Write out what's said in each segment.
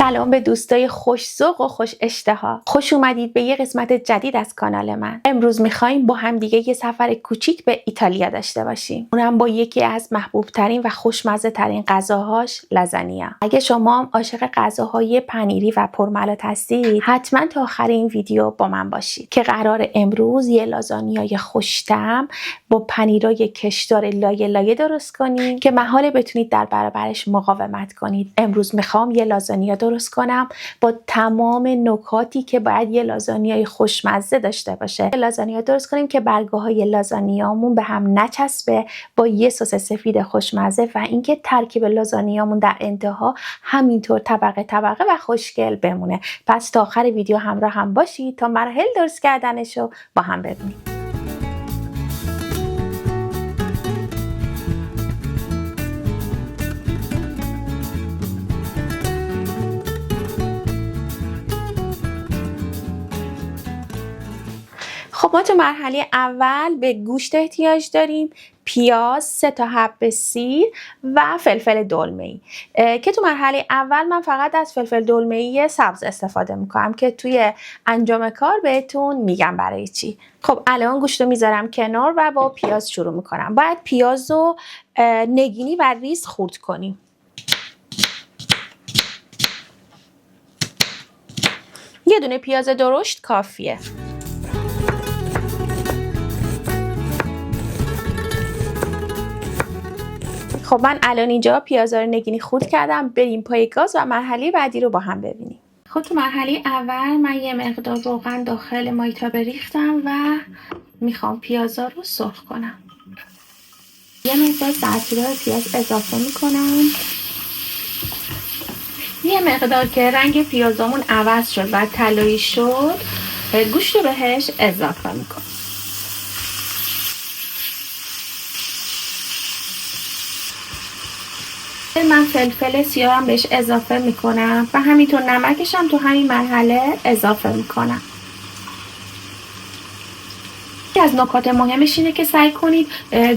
سلام به دوستای خوش ذوق و خوش اشتها. خوش اومدید به یه قسمت جدید از کانال من. امروز میخوایم با هم دیگه یه سفر کوچیک به ایتالیا داشته باشیم. اونم با یکی از محبوب ترین و خوشمزه ترین غذاهاش لازانیا. اگه شما هم عاشق غذاهای پنیری و پرملات هستید، حتما تا آخر این ویدیو با من باشید که قرار امروز یه لازانیای خوش‌طعم با پنیرای کشدار لایه لایه درست کنیم که محاله بتونید در برابرش مقاومت کنید. امروز میخوام یه لازانیا درست کنم با تمام نکاتی که باید یه لازانیای خوشمزه داشته باشه. یه لازانیا درست کنیم که برگاهای لازانیامون به هم نچسبه، با یه سس سفید خوشمزه و اینکه ترکیب لازانیامون در انتها همینطور طبقه طبقه و خوشگل بمونه. پس تا آخر ویدیو همراه هم باشید تا مراحل درست کردنشو با هم ببینیم. خب ما تو مرحله اول به گوشت احتیاج داریم، پیاز، 3 تا حب سیر و فلفل دلمه‌ای که تو مرحله اول من فقط از فلفل دلمه‌ای سبز استفاده میکنم که توی انجام کار بهتون میگم برای چی. خب الان گوشت رو میذارم کنار و با پیاز شروع میکنم. باید پیاز رو نگینی و ریز خورد کنیم. یه دونه پیاز درشت کافیه. خب من الان اینجا پیازا رو نگینی خورد کردم. بریم پای گاز و مرحله بعدی رو با هم ببینیم. خب تو مرحله اول من یه مقدار روغن داخل مایتابه ریختم و میخوام پیازا رو سرخ کنم. یه مقدار زعفران پیاز اضافه میکنم. یه مقدار که رنگ پیازامون عوض شد و طلایی شد، گوشت رو بهش اضافه میکنم. من فلفل سیاهم بهش اضافه میکنم و همینطور نمکش هم تو همین مرحله اضافه میکنم. یکی از نکات مهمش اینه که سعی کنید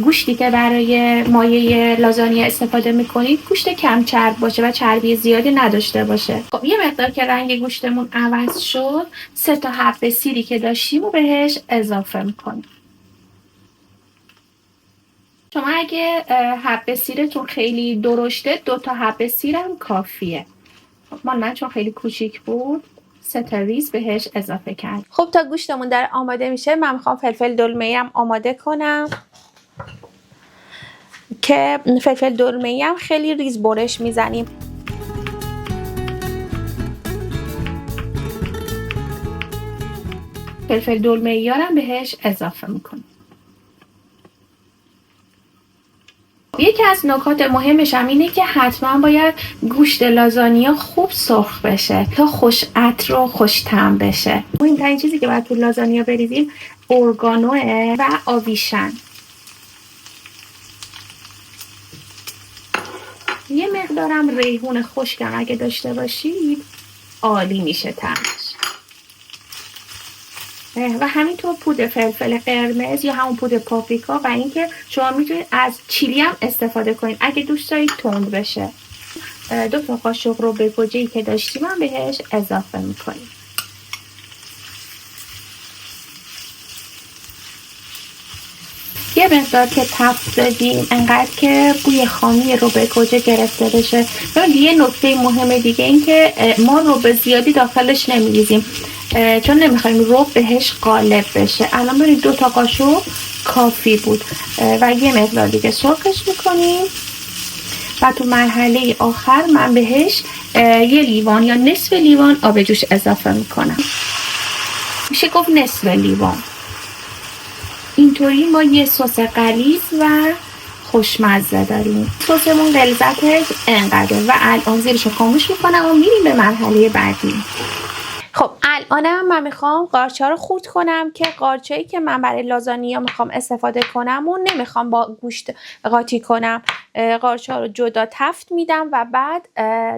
گوشتی که برای مایه لازانیا استفاده میکنید گوشت کم چرب باشه و چربی زیادی نداشته باشه. خب یه مقدار که رنگ گوشتمون عوض شد، 3 تا حب سیری که داشتیم رو بهش اضافه میکنیم. شما اگه حب سیرتون خیلی درشته 2 تا حب سیرم کافیه. من چون خیلی کوچیک بود 3 تا ریز بهش اضافه کردم. خب تا گوشتمون در آماده میشه من میخوام فلفل دلمه‌ای هم آماده کنم که فلفل دلمه‌ای هم خیلی ریز برش میزنیم. فلفل دلمه‌ای هم بهش اضافه میکنم. یکی از نکات مهمش هم اینه که حتما باید گوشت لازانیا خوب سرخ بشه تا خوش عطر و خوش طعم بشه. مهمترین چیزی که باید تو لازانیا بریزیم اورگانوه و آویشن. یه مقدارم ریحون خشکم اگه داشته باشید عالی میشه طعمش. و همینطور پودر فلفل قرمز یا همون پودر پاپریکا و اینکه شما میتونید از چیلی هم استفاده کنید اگه دوست دارید تند بشه. 2 تا قاشق رو به گوجه‌ای که داشتیم هم بهش اضافه میکنیم. یه مقدار که تفت دادیم انقدر که بوی خامی رو به گوجه گرفته بشه. یه نکته مهم دیگه این که ما رو به زیادی داخلش نمیریزیم چون نمیخوایم رو بهش غالب بشه. الان بریم 2 تا قاشق کافی بود و یه مقدار دیگه سرخش میکنیم و تو مرحله آخر من بهش یه لیوان یا نصف لیوان آب جوش اضافه میکنم. میشه گفت نصف لیوان. اینطوری ما یه سس غلیظ و خوشمزه داریم. سسمون غلظتش انقدره و الان زیرشو خاموش میکنم و میریم به مرحله بعدی. خب الانم من میخوام قارچا رو خورد کنم که قارچایی که من برای لازانیا میخوام استفاده کنم و نمیخوام با گوشت قاطی کنم. قارچا رو جدا تفت میدم و بعد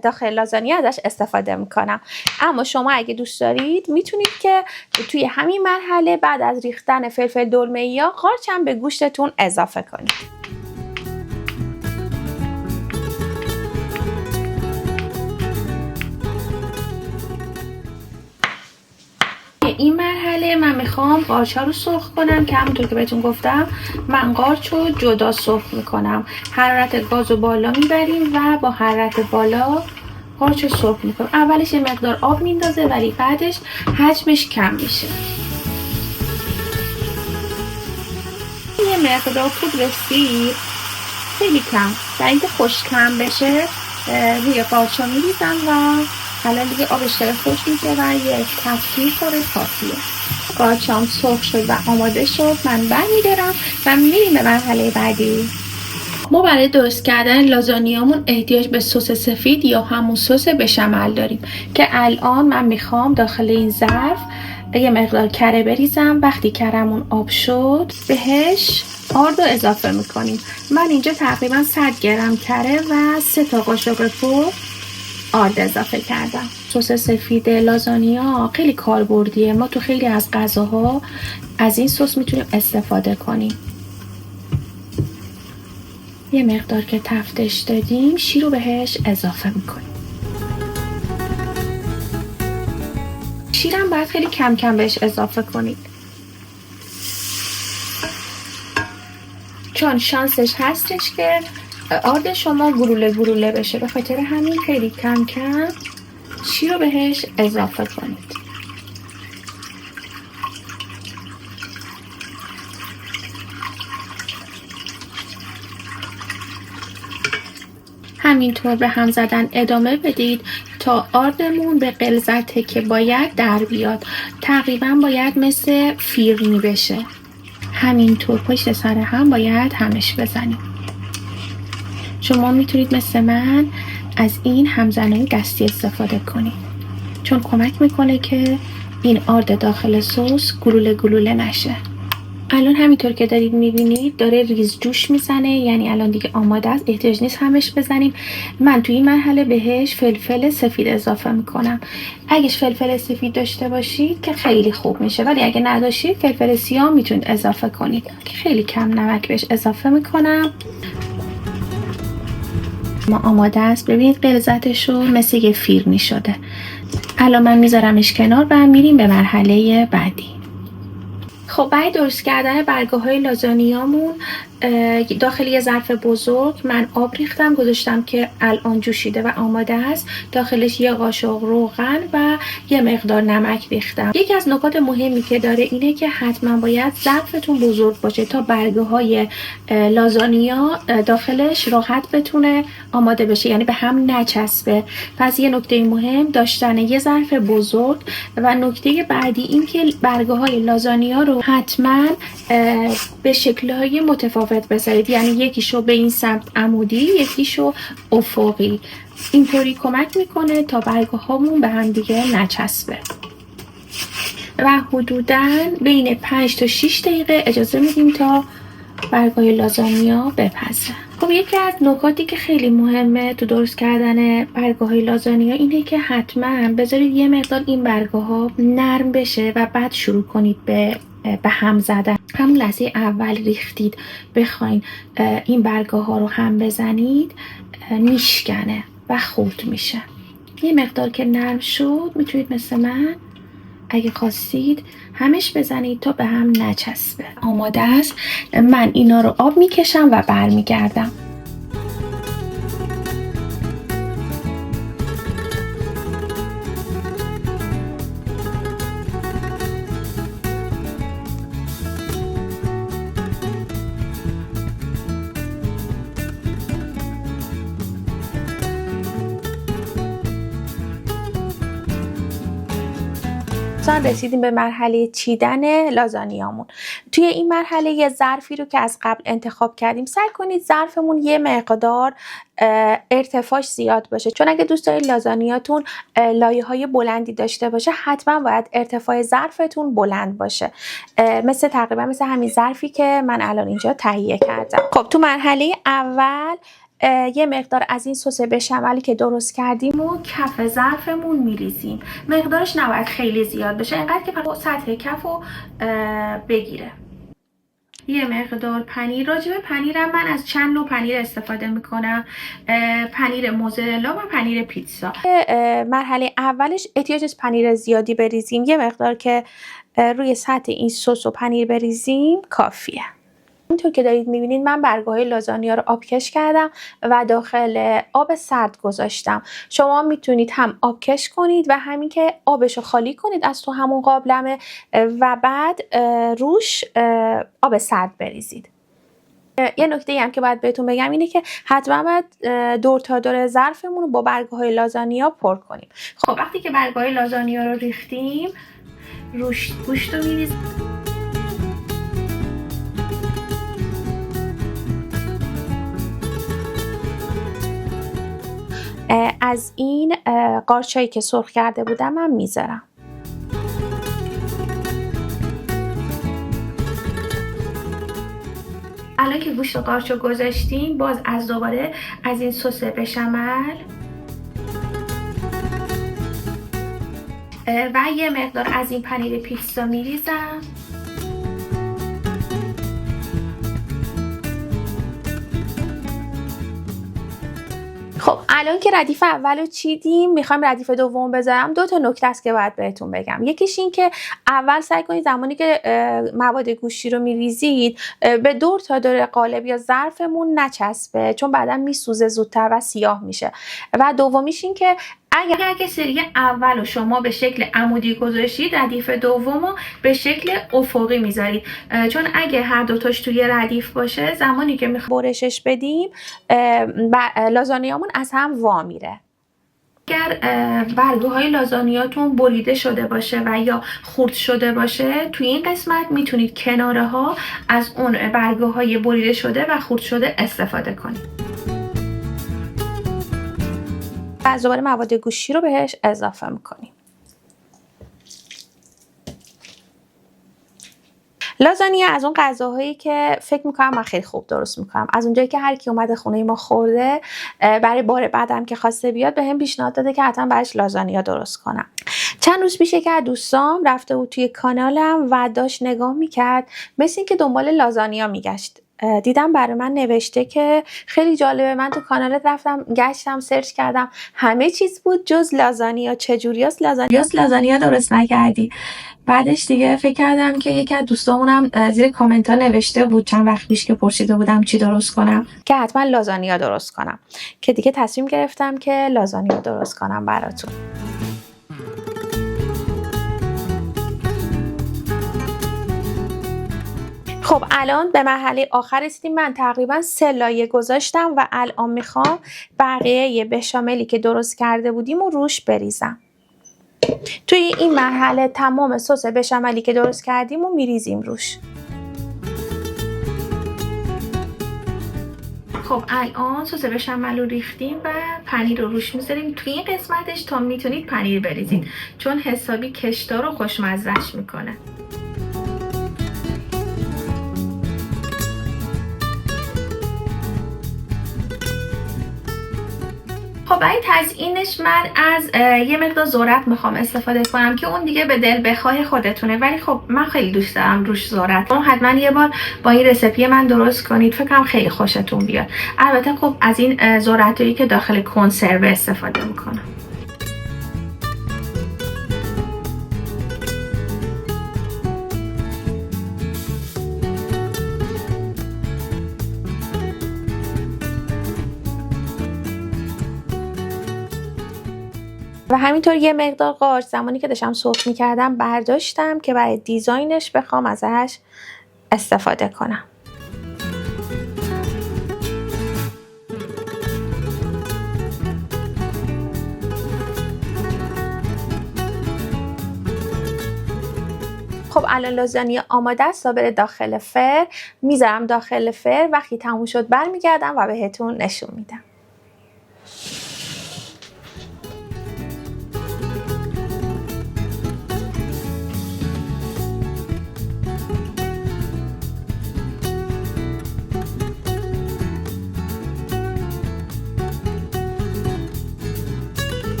داخل لازانیا ازش استفاده میکنم. اما شما اگه دوست دارید میتونید که توی همین مرحله بعد از ریختن فلفل دلمه‌ای یا قارچ هم به گوشتتون اضافه کنید. این مرحله من میخوام قارچ ها رو سرخ کنم که همونطور که بهتون گفتم من قارچ رو جدا سرخ میکنم. حرارت گاز رو بالا میبریم و با حرارت بالا قارچ رو سرخ میکنم. اولش یه مقدار آب میندازه ولی بعدش حجمش کم میشه. یه مقدار پودر سیر خیلی کم برای اینکه خشک کم بشه روی قارچ ها میریزم و الان دیگه آبش داره خوش میشه و یک تفکیر خوره کافیه. قارچام سرخ شد و آماده شد. من برمیدارم و میریم به مرحله بعدی. ما برای درست کردن لازانیامون احتیاج به سس سفید یا همون سس بشامل داریم که الان من میخوام داخل این ظرف یه مقدار کره بریزم. وقتی کرمون آب شد بهش آرد رو اضافه میکنیم. من اینجا تقریبا 100 گرم کره و 3 تا قاشق پو آرد اضافه کردم. سس سفید لازانیا خیلی کاربردیه. ما تو خیلی از غذاها از این سس میتونیم استفاده کنیم. یه مقدار که تفتش دادیم شیر رو بهش اضافه میکنیم. شیرم باید خیلی کم کم بهش اضافه کنید چون شانسش هستش که آرد شما گلوله گلوله بشه. به خاطر همین خیلی کم کم شیر رو بهش اضافه کنید. همینطور به هم زدن ادامه بدید تا آردمون به غلظتی که باید در بیاد. تقریبا باید مثل فیرنی بشه. همینطور پشت سر هم باید همش بزنیم. شما میتونید مثل من از این همزنای دستی استفاده کنید چون کمک میکنه که این آرد داخل سس گلوله گلوله نشه. الان همینطور که دارید میبینید داره ریز جوش میزنه، یعنی الان دیگه آماده است. احتیاج نیست همش بزنیم. من توی این مرحله بهش فلفل سفید اضافه میکنم. اگه فلفل سفید داشته باشید که خیلی خوب میشه، ولی اگه نداشتید فلفل سیاه میتونید اضافه کنید. خیلی کم نمک بهش اضافه میکنم. ما آماده است. ببینید غلظتش رو مثل یه فیرنی شده. الان من میذارمش کنار و میریم به مرحله بعدی. خب برای درست کردن برگه های لازانیامون داخل یه ظرف بزرگ من آب ریختم گذاشتم که الان جوشیده و آماده است. داخلش یه قاشق روغن و یه مقدار نمک ریختم. یکی از نکات مهمی که داره اینه که حتما باید ظرفتون بزرگ باشه تا برگه های لازانیا داخلش راحت بتونه آماده بشه، یعنی به هم نچسبه. پس یه نکته مهم داشتن یه ظرف بزرگ و نکته بعدی این که برگه های لازانیا رو حتما به شکل‌های متفاوت بذارید، یعنی یکیشو به این سمت عمودی یکیشو افقی. اینطوری کمک میکنه تا برگه هامون به هم دیگه نچسبه و حدوداً بین 5 تا 6 دقیقه اجازه میدیم تا برگه های لازانیا بپزه. خب یکی از نکاتی که خیلی مهمه تو درست کردن برگه های لازانیا اینه که حتما بذارید یه مقدار این برگه ها نرم بشه و بعد شروع کنید به هم زدن. همون لحظه اول ریختید بخواین این برگه ها رو هم بزنید میشکنه و خرد میشه. یه مقدار که نرم شد میتونید مثل من اگه خواستید همش بزنید تا به هم نچسبه. آماده است. من اینا رو آب میکشم و برمیگردم. رسیدیم به مرحله چیدن لازانیامون. توی این مرحله یه ظرفی رو که از قبل انتخاب کردیم سعی کنید ظرفمون یه مقدار ارتفاعش زیاد باشه، چون اگه دوست دارید لازانیاتون لایه‌های بلندی داشته باشه حتما باید ارتفاع ظرفتون بلند باشه، تقریبا مثل همین ظرفی که من الان اینجا تهیه کردم. خب تو مرحله اول یه مقدار از این سس بشاملی که درست کردیم و کف ظرفمون میریزیم. مقدارش نباید خیلی زیاد بشه، اینقدر که سطح کف رو بگیره. یه مقدار پنیر. راجع به پنیرم من از چند نوع پنیر استفاده میکنم، پنیر موزارلا و پنیر پیتزا. مرحله اولش احتیاج از پنیر زیادی بریزیم، یه مقدار که روی سطح این سس و پنیر بریزیم کافیه. اینطور که دارید میبینید من برگ‌های لازانیا رو آبکش کردم و داخل آب سرد گذاشتم. شما میتونید هم آبکش کنید و همین که آبش رو خالی کنید از تو همون قابلمه و بعد روش آب سرد بریزید. یه نکته هم که باید بهتون بگم اینه که حتما باید دور تا دور ظرفمون رو با برگ‌های لازانیا پر کنیم. خب وقتی که برگ‌های لازانیا رو ریختیم روش گوشت رو میریزیم. از این قارچایی که سرخ کرده بودم من میذارم. الان که گوشت و قارچ رو گذاشتیم باز از دوباره از این سس بشامل و یه مقدار از این پنیر پیتزا میریزم. خب الان که ردیف اول رو چیدیم میخوایم ردیف دوم بذارم. دو تا نکته است که باید بهتون بگم. یکیش این که اول سعی کنید زمانی که مواد گوشتی رو میریزید به دور تا دور قالب یا ظرفمون نچسبه، چون بعدا میسوزه زودتر و سیاه میشه. و دومیش این که اگر سری اول رو شما به شکل عمودی گذاشتید ردیف دوم رو به شکل افقی میذارید، چون اگه هر دوتاش توی ردیف باشه زمانی که میخوایم برشش بدیم لازانیامون از هم وا میره. اگر برگ‌های لازانیاتون بریده شده باشه و یا خرد شده باشه توی این قسمت میتونید کناره ها از اون برگ‌های بریده شده و خرد شده استفاده کنید. از دوباره مواد گوشتی رو بهش اضافه میکنیم. لازانیا از اون غذاهایی که فکر میکنم من خیلی خوب درست میکنم. از اونجایی که هر کی اومده خونه ما خورده برای بار بعدم که خواسته بیاد بهم پیشنهاد داده که حتما براش لازانیا درست کنم. چند روز پیش که دوستام رفته بود توی کانالم و داشت نگاه میکرد، مثل این که دنبال لازانیا میگشت. دیدم برای من نوشته که خیلی جالبه، من تو کانالت رفتم گشتم سرچ کردم همه چیز بود جز لازانیا، چجوریاست لازانیا درست نکردی؟ بعدش دیگه فکر کردم که یکی از دوستامونم زیر کامنت ها نوشته بود چند وقت پیش که پرسیده بودم چی درست کنم که حتما لازانیا درست کنم، که دیگه تصمیم گرفتم که لازانیا درست کنم براتون. خب الان به مرحله آخر رسیدیم. من تقریبا 3 لایه گذاشتم و الان میخوام بقیه بشاملی که درست کرده بودیم و روش بریزم. توی این مرحله تمام سس بشاملی که درست کردیم و میریزیم روش. خب الان سس بشامل رو ریختیم و پنیر رو روش میذاریم. توی این قسمتش تا میتونید پنیر بریزید چون حسابی کشدار و خوشمزه‌اش میکنه. خب برای تزیینش من از یه مقدار ذرت میخوام استفاده کنم که اون دیگه به دل بخواه خودتونه، ولی خب من خیلی دوست دارم روش ذرت. حتما یه بار با این رسیپی من درست کنید، فکرم خیلی خوشتون بیاد. البته خب از این ذرتایی که داخل کنسرو استفاده میکنم. و همینطور یه مقدار قارچ زمانی که داشتم سرخ میکردم برداشتم که برای دیزاینش بخوام ازش استفاده کنم. خب الان لازانیا آماده است تا بره داخل فر. میذارم داخل فر، وقتی تموم شد برمیگردم و بهتون نشون میدم.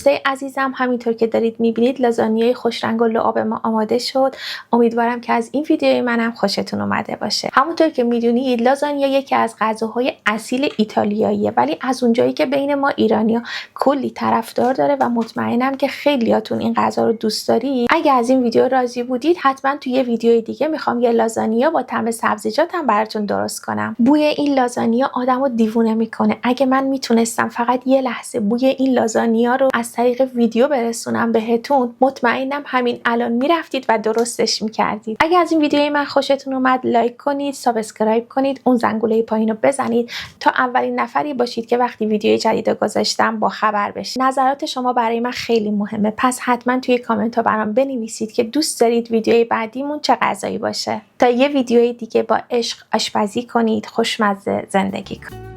دوستای عزیزم، همینطور که دارید میبینید لازانیای خوش رنگ و لعاب ما آماده شد. امیدوارم که از این ویدیوی منم خوشتون اومده باشه. همونطور که میدونید لازانیا یکی از غذاهای اصیل ایتالیاییه، ولی از اونجایی که بین ما ایرانیا کلی طرفدار داره و مطمئنم که خیلیاتون این غذا رو دوست دارید. اگه از این ویدیو راضی بودید حتما توی یه ویدیو دیگه میخوام یه لازانیا با طعم سبزیجاتم براتون درست کنم. بوی این لازانیا آدمو دیوونه میکنه. اگه من میتونستم فقط یه لحظه بوی این لازانیا رو از طریق ویدیو برسونم بهتون، مطمئنم همین الان میرفتید و درستش میکردید. اگه از این ویدیوی من خوشتون اومد لایک کنید، سابسکرایب کنید، اون زنگوله پایین رو بزنید تا اولین نفری باشید که وقتی ویدیو جدید رو گذاشتم با خبر بشید. نظرات شما برای من خیلی مهمه، پس حتما توی کامنت ها برام بنویسید که دوست دارید ویدیوی بعدیمون چه غذایی باشه تا یه ویدیوی دیگه با عشق آشپزی کنید، خوشمزه زندگی کنید.